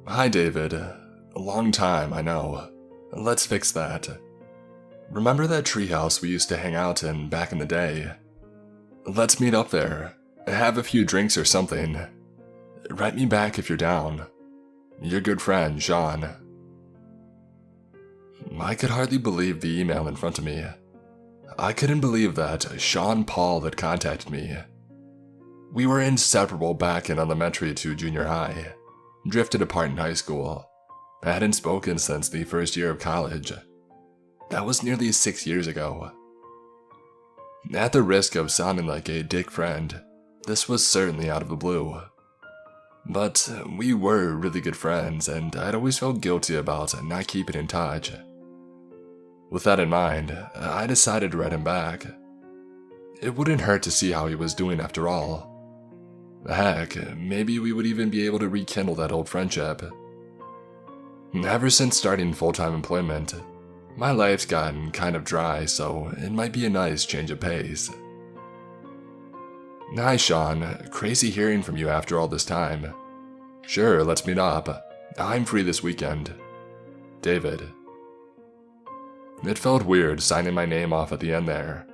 Hi, David. A long time, I know. Let's fix that. Remember that treehouse we used to hang out in back in the day? Let's meet up there. Have a few drinks or something. Write me back if you're down. Your good friend, Sean. I could hardly believe the email in front of me. I couldn't believe that Sean Paul had contacted me. We were inseparable back in elementary to junior high, drifted apart in high school, hadn't spoken since the first year of college. That was nearly 6 years ago. At the risk of sounding like a dick friend, this was certainly out of the blue. But we were really good friends, and I'd always felt guilty about not keeping in touch. With that in mind, I decided to write him back. It wouldn't hurt to see how he was doing after all. Heck, maybe we would even be able to rekindle that old friendship. Ever since starting full-time employment, my life's gotten kind of dry, so it might be a nice change of pace. Hi Sean, crazy hearing from you after all this time. Sure, let's meet up. I'm free this weekend. David. It felt weird signing my name off at the end there,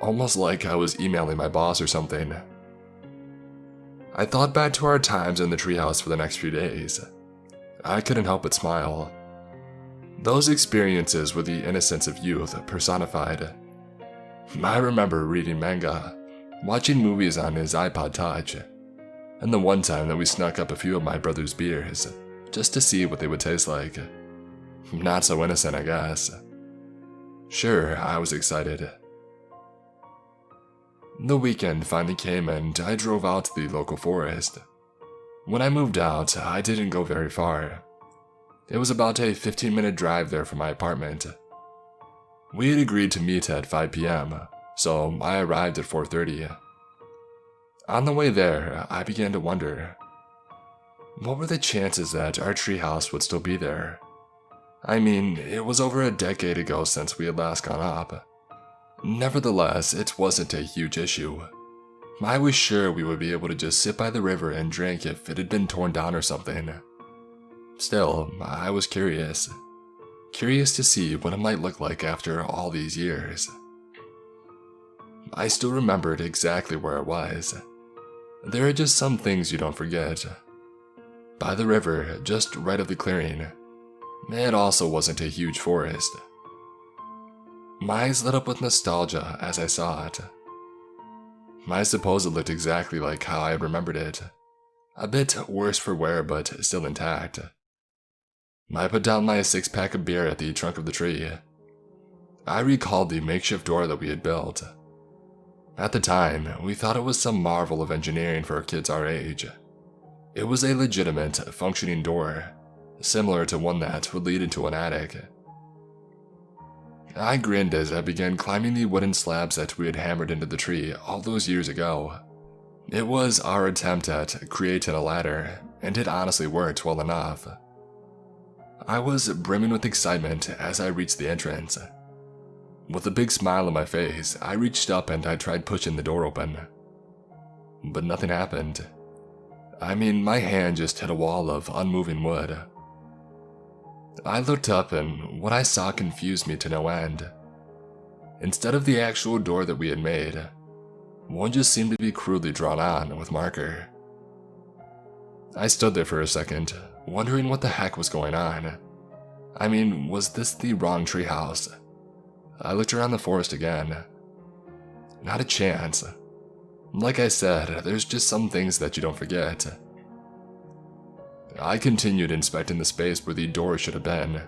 almost like I was emailing my boss or something. I thought back to our times in the treehouse for the next few days. I couldn't help but smile. Those experiences were the innocence of youth personified. I remember reading manga, watching movies on his iPod Touch, and the one time that we snuck up a few of my brother's beers, just to see what they would taste like. Not so innocent, I guess. Sure, I was excited. The weekend finally came and I drove out to the local forest. When I moved out, I didn't go very far. It was about a 15-minute drive there from my apartment. We had agreed to meet at 5 p.m., so I arrived at 4:30. On the way there, I began to wonder, what were the chances that our treehouse would still be there? I mean, it was over a decade ago since we had last gone up. Nevertheless, it wasn't a huge issue. I was sure we would be able to just sit by the river and drink if it had been torn down or something. Still, I was curious. Curious to see what it might look like after all these years. I still remembered exactly where it was. There are just some things you don't forget. By the river, just right of the clearing. It also wasn't a huge forest. My eyes lit up with nostalgia as I saw it. I suppose it looked exactly like how I had remembered it. A bit worse for wear, but still intact. I put down my 6-pack of beer at the trunk of the tree. I recalled the makeshift door that we had built. At the time, we thought it was some marvel of engineering for kids our age. It was a legitimate, functioning door, similar to one that would lead into an attic. I grinned as I began climbing the wooden slabs that we had hammered into the tree all those years ago. It was our attempt at creating a ladder, and it honestly worked well enough. I was brimming with excitement as I reached the entrance. With a big smile on my face, I reached up and I tried pushing the door open. But nothing happened. I mean, my hand just hit a wall of unmoving wood. I looked up and what I saw confused me to no end. Instead of the actual door that we had made, one just seemed to be crudely drawn on with marker. I stood there for a second, wondering what the heck was going on. I mean, was this the wrong treehouse? I looked around the forest again. Not a chance. Like I said, there's just some things that you don't forget. I continued inspecting the space where the door should have been.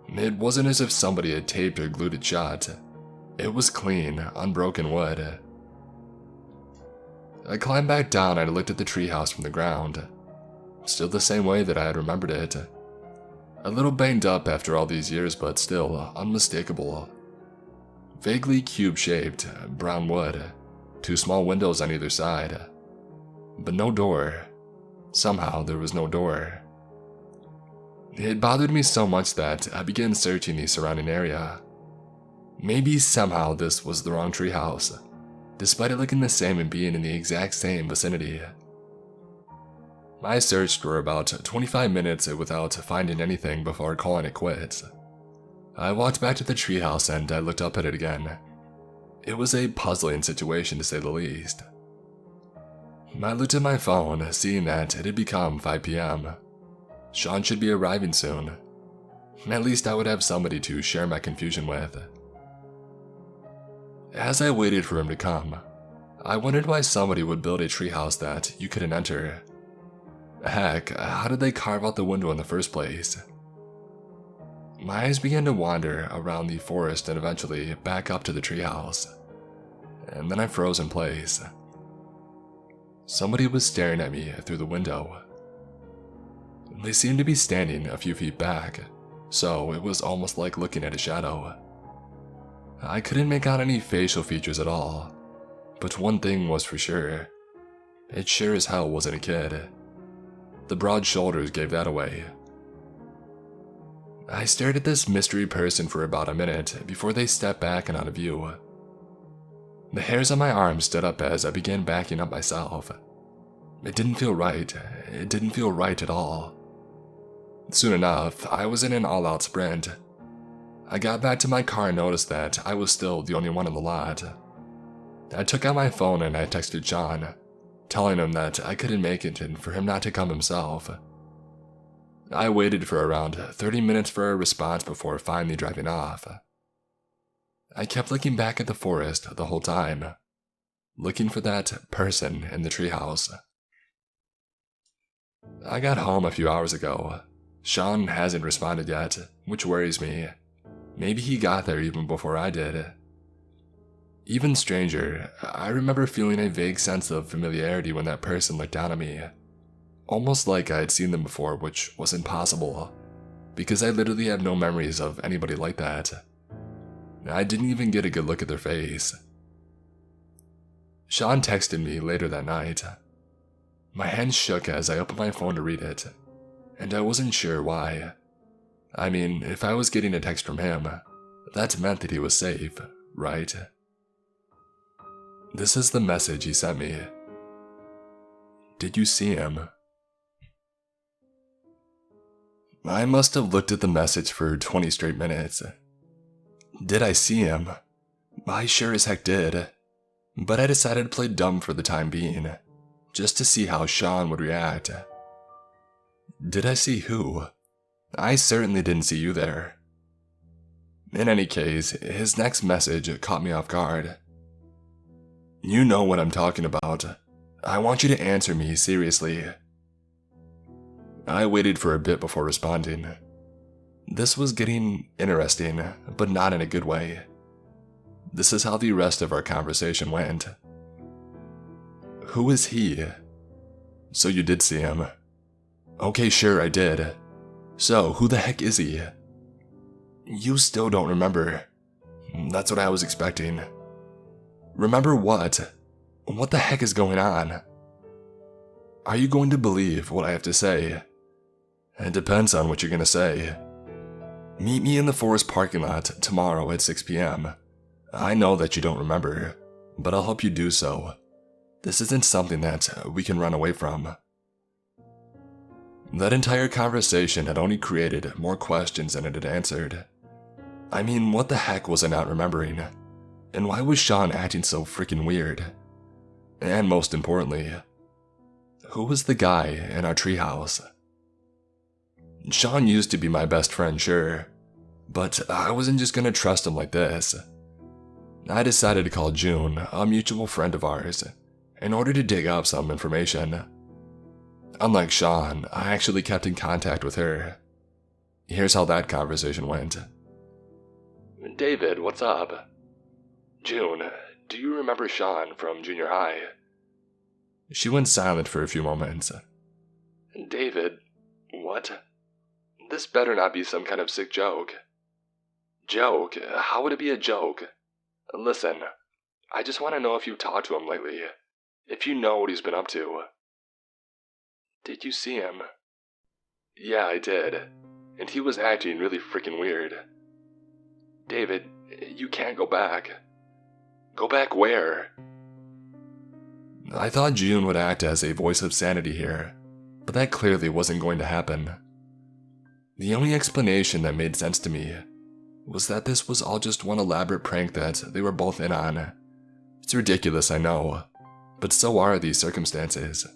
It wasn't as if somebody had taped or glued it shut. It was clean, unbroken wood. I climbed back down and I looked at the treehouse from the ground. Still the same way that I had remembered it. A little banged up after all these years, but still unmistakable. Vaguely cube-shaped, brown wood, 2 small windows on either side. But no door. Somehow there was no door. It bothered me so much that I began searching the surrounding area. Maybe somehow this was the wrong treehouse, despite it looking the same and being in the exact same vicinity. I searched for about 25 minutes without finding anything before calling it quits. I walked back to the treehouse and I looked up at it again. It was a puzzling situation to say the least. I looked at my phone, seeing that it had become 5 p.m. Sean should be arriving soon. At least I would have somebody to share my confusion with. As I waited for him to come, I wondered why somebody would build a treehouse that you couldn't enter. Heck, how did they carve out the window in the first place? My eyes began to wander around the forest and eventually back up to the treehouse. And then I froze in place. Somebody was staring at me through the window. They seemed to be standing a few feet back, so it was almost like looking at a shadow. I couldn't make out any facial features at all, but one thing was for sure. It sure as hell wasn't a kid. The broad shoulders gave that away. I stared at this mystery person for about a minute before they stepped back and out of view. The hairs on my arms stood up as I began backing up myself. It didn't feel right. It didn't feel right at all. Soon enough, I was in an all-out sprint. I got back to my car and noticed that I was still the only one in the lot. I took out my phone and I texted John, telling him that I couldn't make it and for him not to come himself. I waited for around 30 minutes for a response before finally driving off. I kept looking back at the forest the whole time, looking for that person in the treehouse. I got home a few hours ago. Sean hasn't responded yet, which worries me. Maybe he got there even before I did. Even stranger, I remember feeling a vague sense of familiarity when that person looked down at me. Almost like I had seen them before, which was impossible, because I literally have no memories of anybody like that. I didn't even get a good look at their face. Sean texted me later that night. My hands shook as I opened my phone to read it, and I wasn't sure why. I mean, if I was getting a text from him, that meant that he was safe, right? This is the message he sent me. Did you see him? I must have looked at the message for 20 straight minutes. Did I see him? I sure as heck did. But I decided to play dumb for the time being, just to see how Sean would react. Did I see who? I certainly didn't see you there. In any case, his next message caught me off guard. You know what I'm talking about. I want you to answer me seriously. I waited for a bit before responding. This was getting interesting, but not in a good way. This is how the rest of our conversation went. Who is he? So you did see him. Okay, sure, I did. So, who the heck is he? You still don't remember. That's what I was expecting. Remember what? What the heck is going on? Are you going to believe what I have to say? It depends on what you're going to say. Meet me in the forest parking lot tomorrow at 6 p.m. I know that you don't remember, but I'll help you do so. This isn't something that we can run away from. That entire conversation had only created more questions than it had answered. I mean, what the heck was I not remembering? And why was Sean acting so freaking weird? And most importantly, who was the guy in our treehouse? Sean used to be my best friend, sure, but I wasn't just gonna trust him like this. I decided to call June, a mutual friend of ours, in order to dig up some information. Unlike Sean, I actually kept in contact with her. Here's how that conversation went. David, what's up? June, do you remember Sean from junior high? She went silent for a few moments. David, what? This better not be some kind of sick joke. Joke? How would it be a joke? Listen, I just want to know if you've talked to him lately. If you know what he's been up to. Did you see him? Yeah, I did. And he was acting really freaking weird. David, you can't go back. Go back where? I thought June would act as a voice of sanity here. but that clearly wasn't going to happen. The only explanation that made sense to me was that this was all just one elaborate prank that they were both in on. It's ridiculous, I know, but so are these circumstances.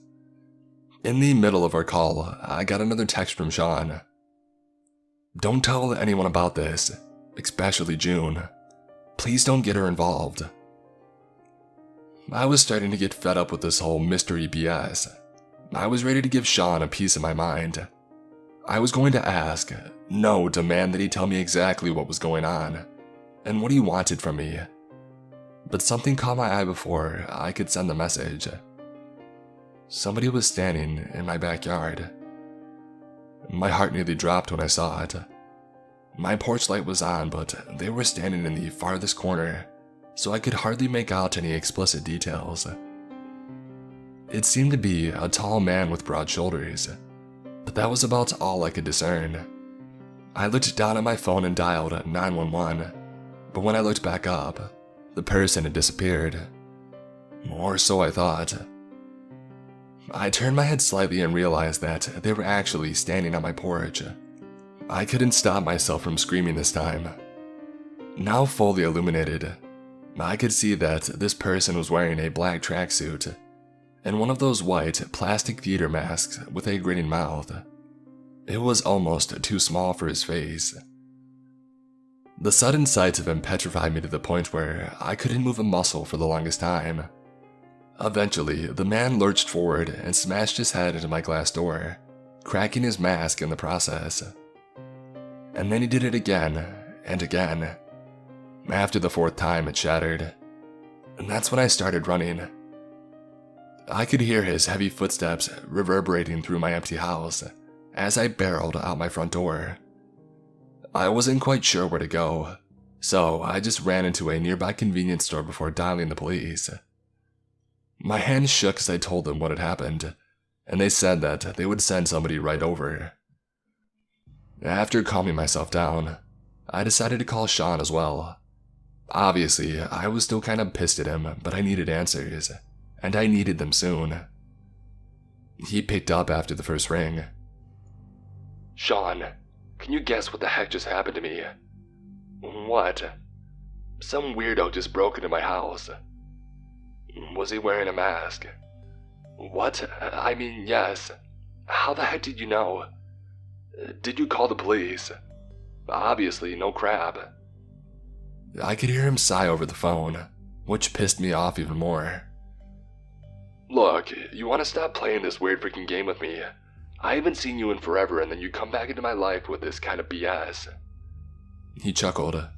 In the middle of our call, I got another text from Sean. "Don't tell anyone about this, especially June. Please don't get her involved." I was starting to get fed up with this whole mystery BS. I was ready to give Sean a piece of my mind. I was going to ask, no, demand that he tell me exactly what was going on, and what he wanted from me. But something caught my eye before I could send the message. Somebody was standing in my backyard. My heart nearly dropped when I saw it. My porch light was on, but they were standing in the farthest corner, so I could hardly make out any explicit details. It seemed to be a tall man with broad shoulders, but that was about all I could discern. I looked down at my phone and dialed 911, but when I looked back up, the person had disappeared. Or so I thought. I turned my head slightly and realized that they were actually standing on my porch. I couldn't stop myself from screaming this time. Now fully illuminated, I could see that this person was wearing a black tracksuit and one of those white plastic theater masks with a grinning mouth. It was almost too small for his face. The sudden sight of him petrified me to the point where I couldn't move a muscle for the longest time. Eventually, the man lurched forward and smashed his head into my glass door, cracking his mask in the process. And then he did it again and again. After the fourth time, it shattered. And that's when I started running. I could hear his heavy footsteps reverberating through my empty house as I barreled out my front door. I wasn't quite sure where to go, so I just ran into a nearby convenience store before dialing the police. My hands shook as I told them what had happened, and they said that they would send somebody right over. After calming myself down, I decided to call Sean as well. Obviously, I was still kind of pissed at him, but I needed answers, and I needed them soon. He picked up after the first ring. "Sean, can you guess what the heck just happened to me?" "What?" "Some weirdo just broke into my house." "Was he wearing a mask?" "What? I mean, yes. How the heck did you know? Did you call the police?" "Obviously, no crap." I could hear him sigh over the phone, which pissed me off even more. "Look, you want to stop playing this weird freaking game with me? I haven't seen you in forever, and then you come back into my life with this kind of BS. He chuckled.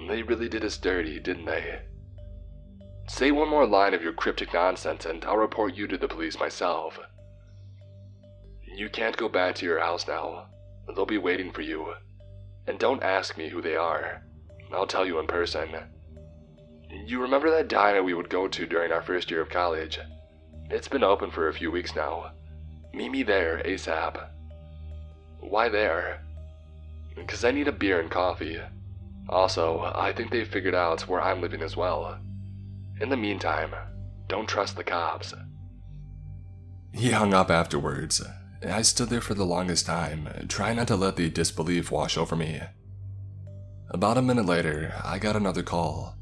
They really did us dirty, didn't they? Say one more line of your cryptic nonsense and I'll report you to the police myself. You can't go back to your house now. They'll be waiting for you. And don't ask me who they are. I'll tell you in person. You remember that diner we would go to during our first year of college? It's been open for a few weeks now. Meet me there ASAP. Why there? Because I need a beer and coffee. Also, I think they've figured out where I'm living as well. In the meantime, don't trust the cops. He hung up afterwards. I stood there for the longest time, trying not to let the disbelief wash over me. About a minute later, I got another call.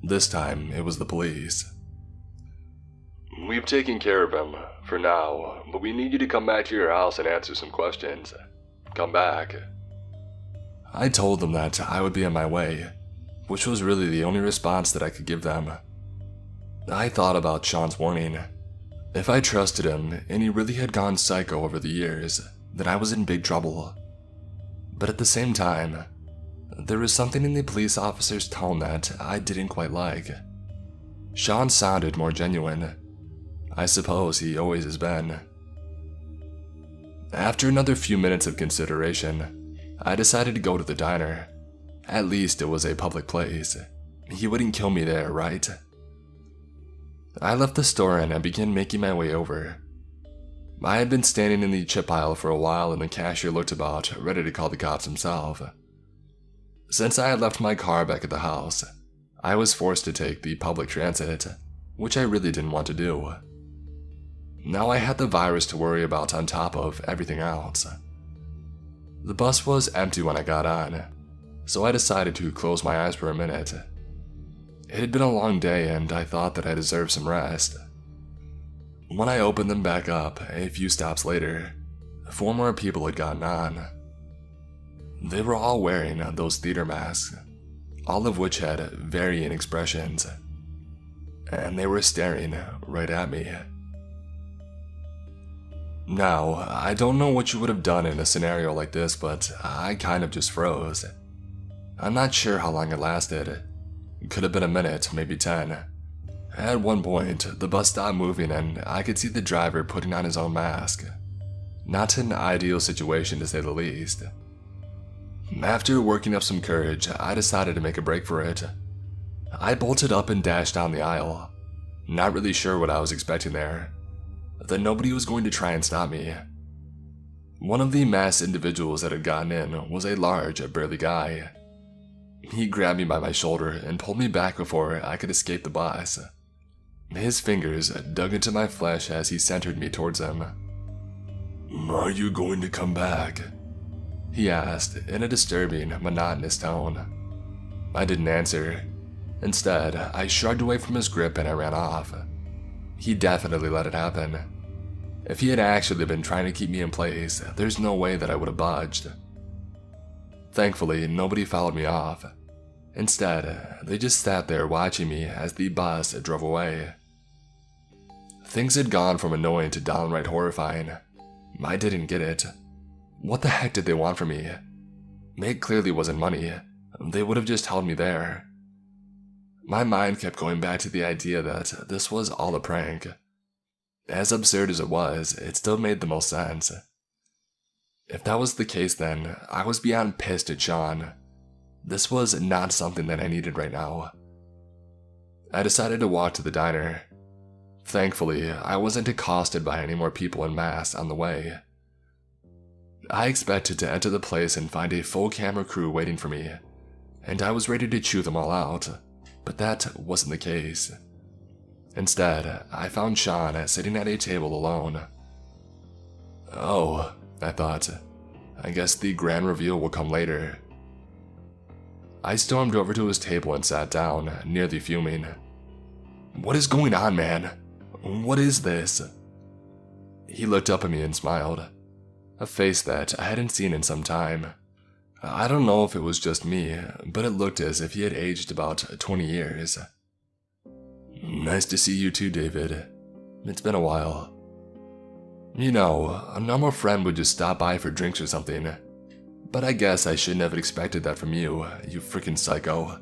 This time, it was the police. We've taken care of him, for now, but we need you to come back to your house and answer some questions. Come back. I told them that I would be on my way, which was really the only response that I could give them. I thought about Sean's warning. If I trusted him, and he really had gone psycho over the years, then I was in big trouble. But at the same time, there was something in the police officer's tone that I didn't quite like. Sean sounded more genuine. I suppose he always has been. After another few minutes of consideration, I decided to go to the diner. At least it was a public place. He wouldn't kill me there, right? I left the store and I began making my way over. I had been standing in the chip aisle for a while and the cashier looked about, ready to call the cops himself. Since I had left my car back at the house, I was forced to take the public transit, which I really didn't want to do. Now I had the virus to worry about on top of everything else. The bus was empty when I got on, so I decided to close my eyes for a minute. It had been a long day and I thought that I deserved some rest. When I opened them back up, a few stops later, 4 more people had gotten on. They were all wearing those theater masks, all of which had varying expressions, and they were staring right at me. Now, I don't know what you would have done in a scenario like this, but I kind of just froze. I'm not sure how long it lasted. It could have been a minute, maybe 10. At one point, the bus stopped moving and I could see the driver putting on his own mask. Not an ideal situation to say the least. After working up some courage, I decided to make a break for it. I bolted up and dashed down the aisle, not really sure what I was expecting there, that nobody was going to try and stop me. One of the masked individuals that had gotten in was a large, burly guy. He grabbed me by my shoulder and pulled me back before I could escape the bus. His fingers dug into my flesh as he centered me towards him. "Are you going to come back?" he asked in a disturbing, monotonous tone. I didn't answer. Instead, I shrugged away from his grip and I ran off. He definitely let it happen. If he had actually been trying to keep me in place, there's no way that I would have budged. Thankfully, nobody followed me off. Instead, they just sat there watching me as the bus drove away. Things had gone from annoying to downright horrifying. I didn't get it. What the heck did they want from me? It clearly wasn't money. They would have just held me there. My mind kept going back to the idea that this was all a prank. As absurd as it was, it still made the most sense. If that was the case, then I was beyond pissed at Sean. This was not something that I needed right now. I decided to walk to the diner. Thankfully, I wasn't accosted by any more people in masks on the way. I expected to enter the place and find a full camera crew waiting for me, and I was ready to chew them all out, but that wasn't the case. Instead, I found Sean sitting at a table alone. Oh, I thought, I guess the grand reveal will come later. I stormed over to his table and sat down, nearly fuming. What is going on, man? What is this? He looked up at me and smiled, a face that I hadn't seen in some time. I don't know if it was just me, but it looked as if he had aged about 20 years. Nice to see you too, David. It's been a while. You know, a normal friend would just stop by for drinks or something, but I guess I shouldn't have expected that from you, you freaking psycho.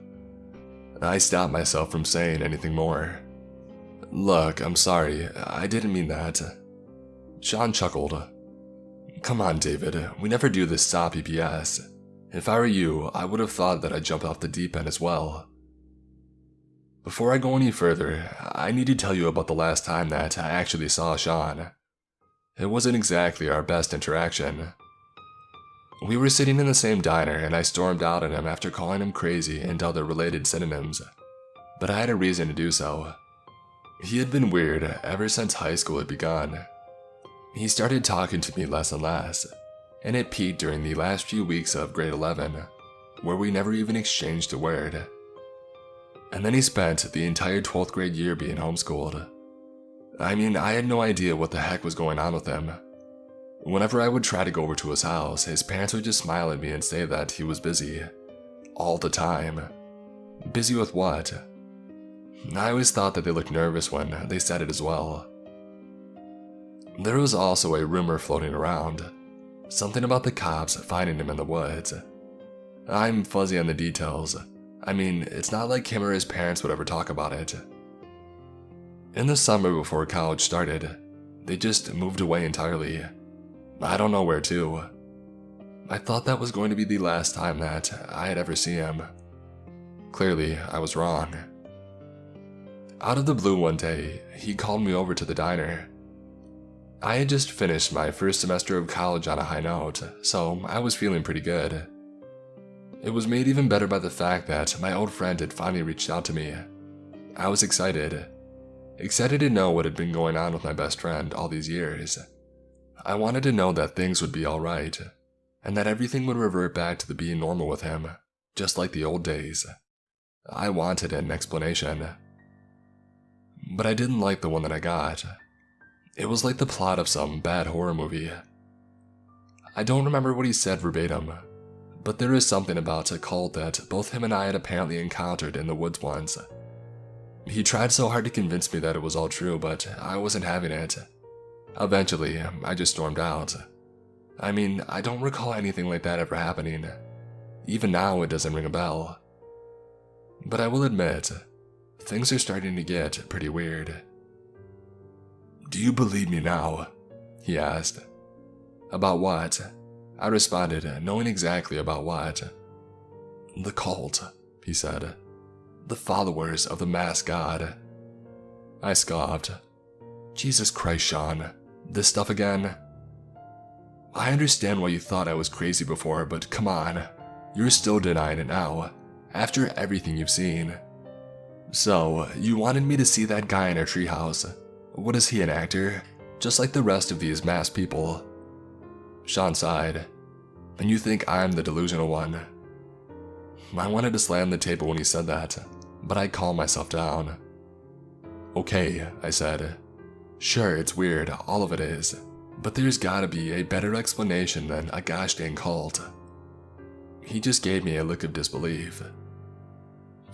I stopped myself from saying anything more. Look, I'm sorry, I didn't mean that. Sean chuckled. Come on, David, we never do this soppy BS. If I were you, I would have thought that I'd jump off the deep end as well. Before I go any further, I need to tell you about the last time that I actually saw Sean. It wasn't exactly our best interaction. We were sitting in the same diner and I stormed out at him after calling him crazy and other related synonyms, but I had a reason to do so. He had been weird ever since high school had begun. He started talking to me less and less, and it peaked during the last few weeks of grade 11, where we never even exchanged a word. And then he spent the entire 12th grade year being homeschooled. I mean, I had no idea what the heck was going on with him. Whenever I would try to go over to his house, his parents would just smile at me and say that he was busy. All the time. Busy with what? I always thought that they looked nervous when they said it as well. There was also a rumor floating around. Something about the cops finding him in the woods. I'm fuzzy on the details. I mean, it's not like him or his parents would ever talk about it. In the summer before college started, they just moved away entirely. I don't know where to. I thought that was going to be the last time that I had ever seen him. Clearly, I was wrong. Out of the blue one day, he called me over to the diner. I had just finished my first semester of college on a high note, so I was feeling pretty good. It was made even better by the fact that my old friend had finally reached out to me. I was excited. excited to know what had been going on with my best friend all these years. I wanted to know that things would be alright, and that everything would revert back to the being normal with him, just like the old days. I wanted an explanation. But I didn't like the one that I got. It was like the plot of some bad horror movie. I don't remember what he said verbatim, but there is something about a cult that both him and I had apparently encountered in the woods once. He tried so hard to convince me that it was all true, but I wasn't having it. Eventually, I just stormed out. I mean, I don't recall anything like that ever happening. Even now, it doesn't ring a bell. But I will admit, things are starting to get pretty weird. "Do you believe me now?" he asked. "About what?" I responded, knowing exactly about what. "The cult," he said. "The followers of the masked god." I scoffed. "Jesus Christ, Sean. This stuff again?" "I understand why you thought I was crazy before, but come on. You're still denying it now, after everything you've seen. So, you wanted me to see that guy in our treehouse. What is he, an actor? Just like the rest of these masked people?" Sean sighed. "And you think I'm the delusional one?" I wanted to slam the table when he said that, but I calmed myself down. "Okay," I said. "Sure, it's weird, all of it is, but there's gotta be a better explanation than a gosh dang cult." He just gave me a look of disbelief.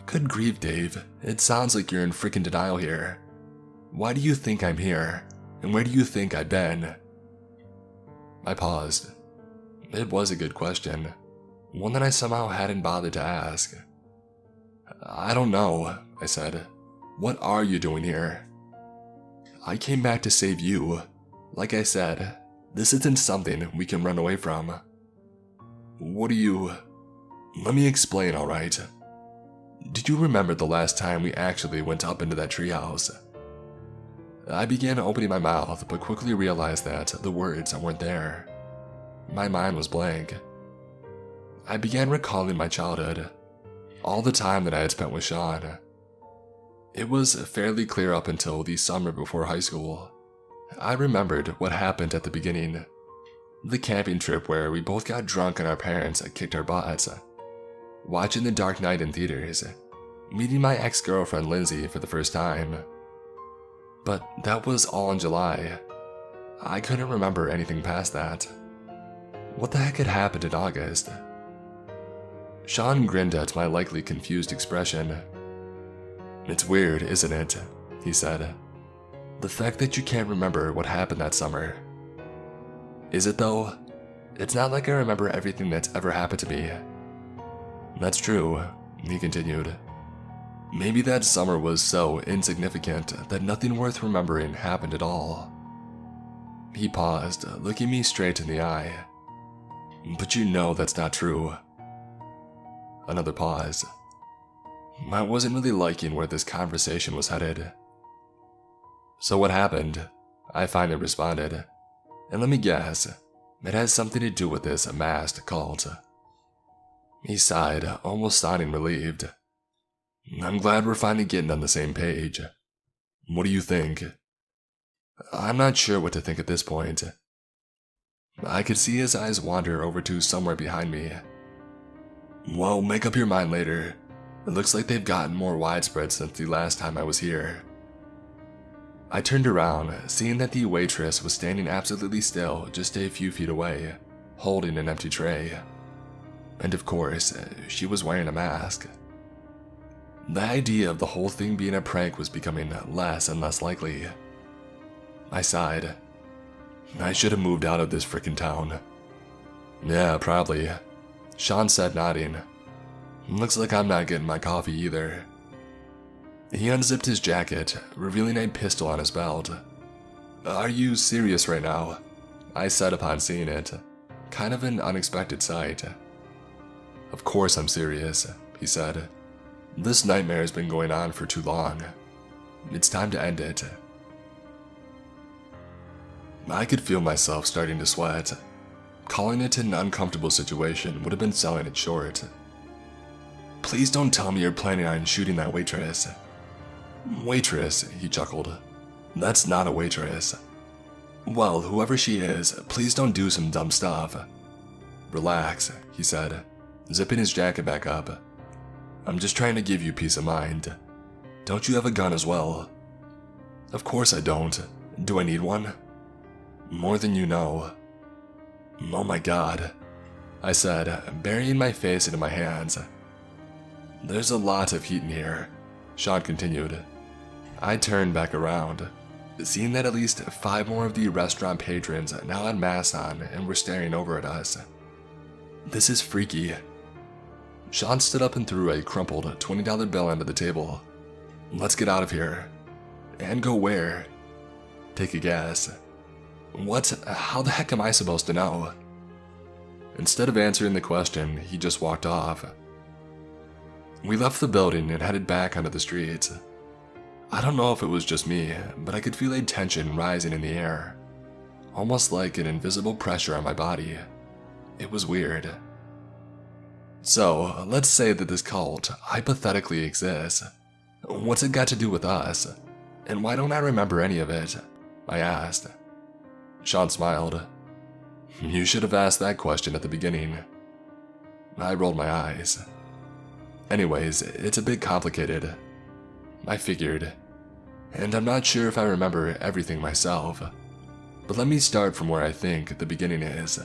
"Good grief, Dave, it sounds like you're in freaking denial here. Why do you think I'm here? And where do you think I've been?" I paused. It was a good question, one that I somehow hadn't bothered to ask. "I don't know," I said. "What are you doing here?" "I came back to save you. Like I said, this isn't something we can run away from." "What do you... Let me explain, alright? Do you remember the last time we actually went up into that treehouse?" I began opening my mouth, but quickly realized that the words weren't there. My mind was blank. I began recalling my childhood, all the time that I had spent with Sean. It was fairly clear up until the summer before high school. I remembered what happened at the beginning. The camping trip where we both got drunk and our parents kicked our butts. Watching The Dark Knight in theaters. Meeting my ex-girlfriend Lindsay for the first time. But that was all in July. I couldn't remember anything past that. What the heck had happened in August? Sean grinned at my likely confused expression. "It's weird, isn't it?" he said. "The fact that you can't remember what happened that summer." "Is it though? It's not like I remember everything that's ever happened to me." "That's true," he continued. "Maybe that summer was so insignificant that nothing worth remembering happened at all." He paused, looking me straight in the eye. "But you know that's not true." Another pause. I wasn't really liking where this conversation was headed. "So what happened?" I finally responded. "And let me guess, it has something to do with this masked cult." He sighed, almost sounding relieved. "I'm glad we're finally getting on the same page. What do you think?" I'm not sure what to think at this point. I could see his eyes wander over to somewhere behind me. "Well, make up your mind later. It looks like they've gotten more widespread since the last time I was here." I turned around, seeing that the waitress was standing absolutely still just a few feet away, holding an empty tray. And of course, she was wearing a mask. The idea of the whole thing being a prank was becoming less and less likely. I sighed. I should have moved out of this frickin' town. "Yeah, probably," Sean said, nodding. "Looks like I'm not getting my coffee either." He unzipped his jacket, revealing a pistol on his belt. "Are you serious right now?" I said upon seeing it, kind of an unexpected sight. "Of course I'm serious," he said. "This nightmare has been going on for too long. It's time to end it." I could feel myself starting to sweat. Calling it an uncomfortable situation would have been selling it short. "Please don't tell me you're planning on shooting that waitress." Waitress, he chuckled. That's not a waitress. Well, whoever she is, please don't do some dumb stuff. Relax, he said, zipping his jacket back up. I'm just trying to give you peace of mind. Don't you have a gun as well? Of course I don't. Do I need one? More than you know. Oh my god, I said, burying my face into my hands. There's a lot of heat in here, Sean continued. I turned back around, seeing that at least 5 more of the restaurant patrons now had masks on and were staring over at us. This is freaky. Sean stood up and threw a crumpled $20 bill onto the table. Let's get out of here. And go where? Take a guess. What? How the heck am I supposed to know? Instead of answering the question, he just walked off. We left the building and headed back onto the streets. I don't know if it was just me, but I could feel a tension rising in the air. Almost like an invisible pressure on my body. It was weird. So, let's say that this cult hypothetically exists. What's it got to do with us? And why don't I remember any of it? I asked. Sean smiled. You should have asked that question at the beginning. I rolled my eyes. Anyways, it's a bit complicated. I figured. And I'm not sure if I remember everything myself. But let me start from where I think the beginning is.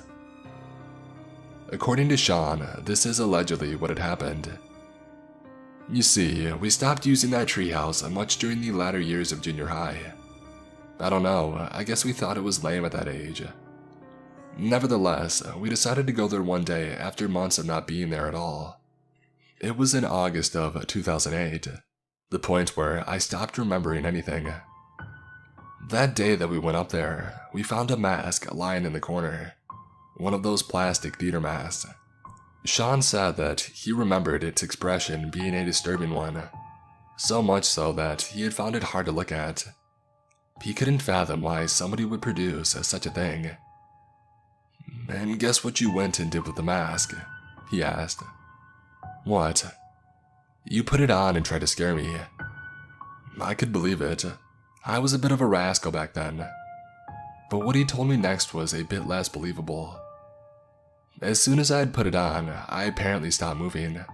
According to Sean, this is allegedly what had happened. You see, we stopped using that treehouse much during the latter years of junior high. I don't know, I guess we thought it was lame at that age. Nevertheless, we decided to go there one day after months of not being there at all. It was in August of 2008, the point where I stopped remembering anything. That day that we went up there, we found a mask lying in the corner. One of those plastic theater masks. Sean said that he remembered its expression being a disturbing one, so much so that he had found it hard to look at. He couldn't fathom why somebody would produce such a thing. And guess what you went and did with the mask? He asked. What? You put it on and tried to scare me. I could believe it. I was a bit of a rascal back then. But what he told me next was a bit less believable. As soon as I had put it on, I apparently stopped moving.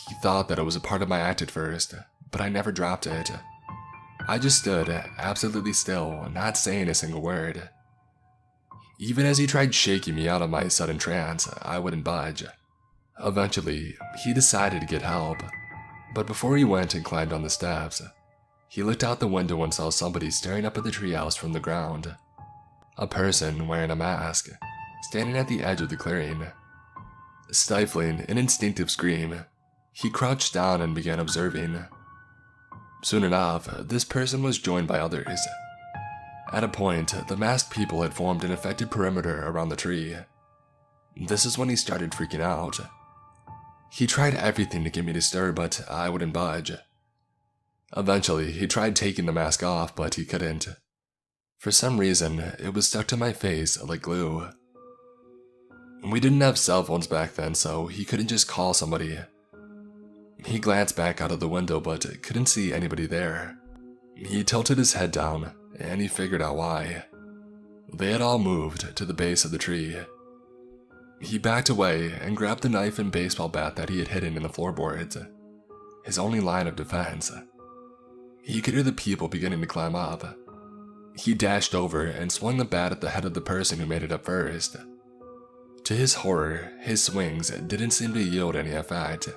He thought that it was a part of my act at first, but I never dropped it. I just stood absolutely still, not saying a single word. Even as he tried shaking me out of my sudden trance, I wouldn't budge. Eventually, he decided to get help, but before he went and climbed on the steps, he looked out the window and saw somebody staring up at the treehouse from the ground. A person wearing a mask, standing at the edge of the clearing. Stifling an instinctive scream, he crouched down and began observing. Soon enough, this person was joined by others. At a point, the masked people had formed an effective perimeter around the tree. This is when he started freaking out. He tried everything to get me to stir, but I wouldn't budge. Eventually, he tried taking the mask off, but he couldn't. For some reason, it was stuck to my face like glue. We didn't have cell phones back then, so he couldn't just call somebody. He glanced back out of the window, but couldn't see anybody there. He tilted his head down, and he figured out why. They had all moved to the base of the tree. He backed away and grabbed the knife and baseball bat that he had hidden in the floorboards. His only line of defense. He could hear the people beginning to climb up. He dashed over and swung the bat at the head of the person who made it up first. To his horror, his swings didn't seem to yield any effect.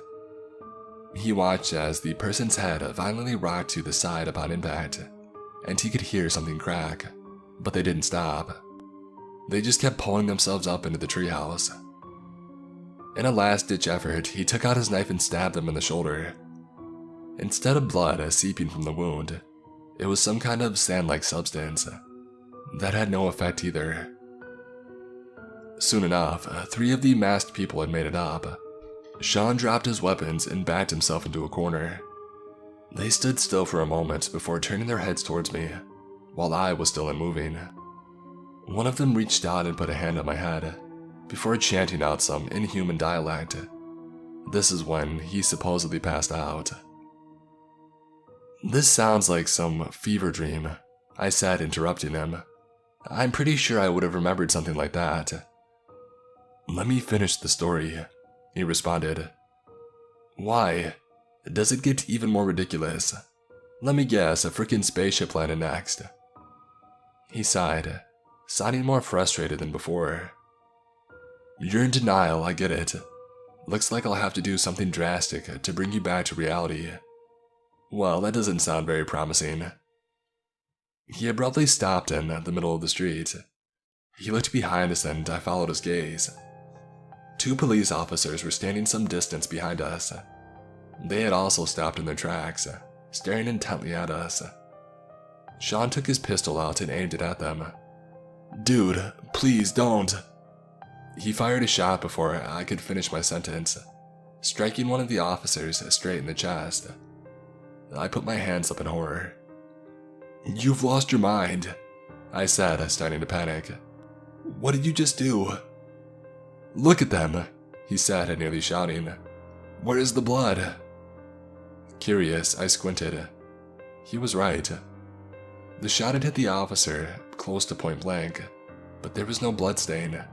He watched as the person's head violently rocked to the side upon impact, and he could hear something crack, but they didn't stop. They just kept pulling themselves up into the treehouse. In a last-ditch effort, he took out his knife and stabbed them in the shoulder. Instead of blood seeping from the wound, it was some kind of sand-like substance. That had no effect either. Soon enough, 3 of the masked people had made it up. Sean dropped his weapons and backed himself into a corner. They stood still for a moment before turning their heads towards me, while I was still unmoving. One of them reached out and put a hand on my head, before chanting out some inhuman dialect. This is when he supposedly passed out. This sounds like some fever dream, I said, interrupting him. I'm pretty sure I would have remembered something like that. Let me finish the story, he responded. Why? Does it get even more ridiculous? Let me guess, a freaking spaceship landed next. He sighed, sounding more frustrated than before. You're in denial, I get it. Looks like I'll have to do something drastic to bring you back to reality. Well, that doesn't sound very promising. He abruptly stopped in the middle of the street. He looked behind us and I followed his gaze. 2 police officers were standing some distance behind us. They had also stopped in their tracks, staring intently at us. Sean took his pistol out and aimed it at them. Dude, please don't. He fired a shot before I could finish my sentence, striking one of the officers straight in the chest. I put my hands up in horror. You've lost your mind, I said, starting to panic. What did you just do? Look at them, he said, nearly shouting. Where is the blood? Curious, I squinted. He was right. The shot had hit the officer close to point blank, but there was no bloodstain.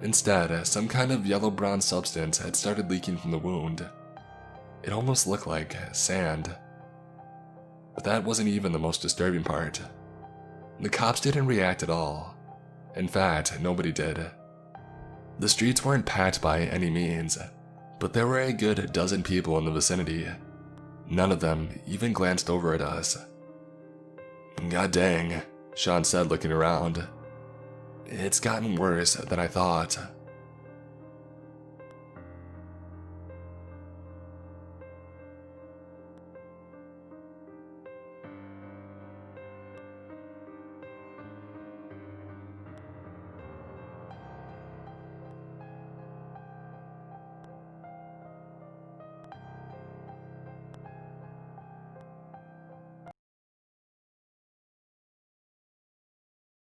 Instead, some kind of yellow-brown substance had started leaking from the wound. It almost looked like sand. But that wasn't even the most disturbing part. The cops didn't react at all. In fact, nobody did. The streets weren't packed by any means, but there were a good dozen people in the vicinity. None of them even glanced over at us. God dang, Sean said, looking around. It's gotten worse than I thought.